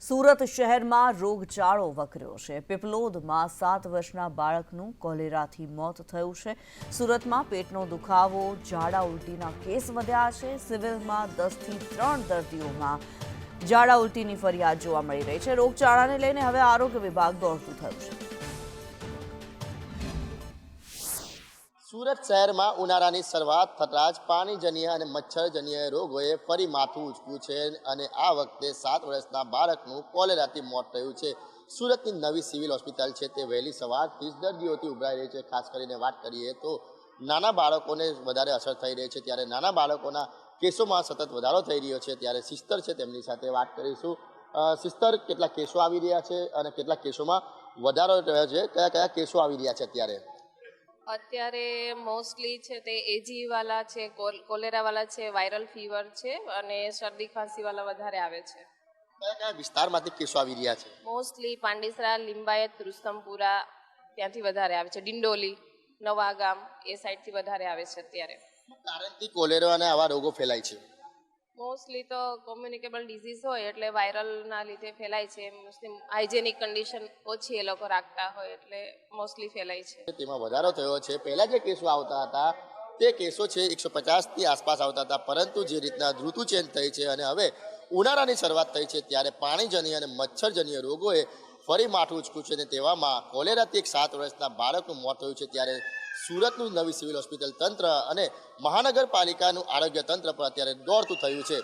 સુરત શહેરમાં રોગચાળો વકર્યો છે। પીપલોદમાં 7 વર્ષના બાળકનું કોલેરાથી મોત થયું છે। સુરતમાં પેટનો દુખાવો, ઝાડા ઉલટીના કેસ વધ્યા છે। સિવિલમાં 10 થી 3 દર્દીઓમાં ઝાડા ઉલટીની ફરિયાદ જોવા મળી રહી છે। રોગચાળાને લઈને હવે આરોગ્ય વિભાગ દોડતું થયું છે। સુરત શહેરમાં ઉનાળાની શરૂઆત થતાં જ પાણીજન્ય અને મચ્છરજન્ય રોગોએ ફરી માથું ઉંચક્યું છે અને આ વખતે 7 વર્ષના બાળકનું કોલેરાથી મોત થયું છે। સુરતની નવી સિવિલ હોસ્પિટલ છે તે વહેલી સવારથી જ દર્દીઓથી ઉભરાઈ રહી છે। ખાસ કરીને વાત કરીએ તો નાના બાળકોને વધારે અસર થઈ રહી છે, ત્યારે નાના બાળકોના કેસોમાં સતત વધારો થઈ રહ્યો છે। ત્યારે સિસ્ટર છે તેમની સાથે વાત કરીશું। સિસ્ટર, કેટલા કેસો આવી રહ્યા છે અને કેટલા કેસોમાં વધારો થયો છે? કયા કયા કેસો આવી રહ્યા છે અત્યારે? અત્યારે મોસ્ટલી છે તે એજી વાળા છે, કોલેરા વાળા છે, વાયરલ ફીવર છે અને શરદી ખાંસી વાળા વધારે આવે છે। કયા કયા વિસ્તારમાંથી કેસો આવી રહ્યા છે? મોસ્ટલી પાંડેસરા, લિંબાયત, રુસ્તમપુરા ત્યાંથી વધારે આવે છે। ડિંડોલી, નવાગામ એ સાઈડથી વધારે આવે છે અત્યારે। શું કારણથી કોલેરા અને આવા રોગો ફેલાય છે? મોસ્ટલી તો કોમ્યુનિકેબલ ડિઝીઝ હોય એટલે વાયરલના લીધે ફેલાય છે। મોસ્ટલી હાઇજેનિક કન્ડિશન ઓછી એ લોકો રાખતા હોય એટલે મોસ્ટલી ફેલાય છે। તેમાં વધારો થયો છે। પહેલા જે કેસો આવતા હતા તે કેસો છે 150 ની આસપાસ આવતા હતા, પરંતુ જે રીતના ઋતુ ચેન્જ થઈ છે અને હવે ઉનાળાની શરૂઆત થઈ છે ત્યારે પાણીજન્ય અને મચ્છરજન્ય રોગોએ ફરી માથું ઉંચક્યું છે અને તેવામાં કોલેરાથી એક 7 વર્ષના બાળકનું મોત થયું છે। ત્યારે સુરતનું નવી સિવિલ હોસ્પિટલ તંત્ર અને મહાનગરપાલિકાનું આરોગ્ય તંત્ર પર અત્યારે દોડતું થયું છે।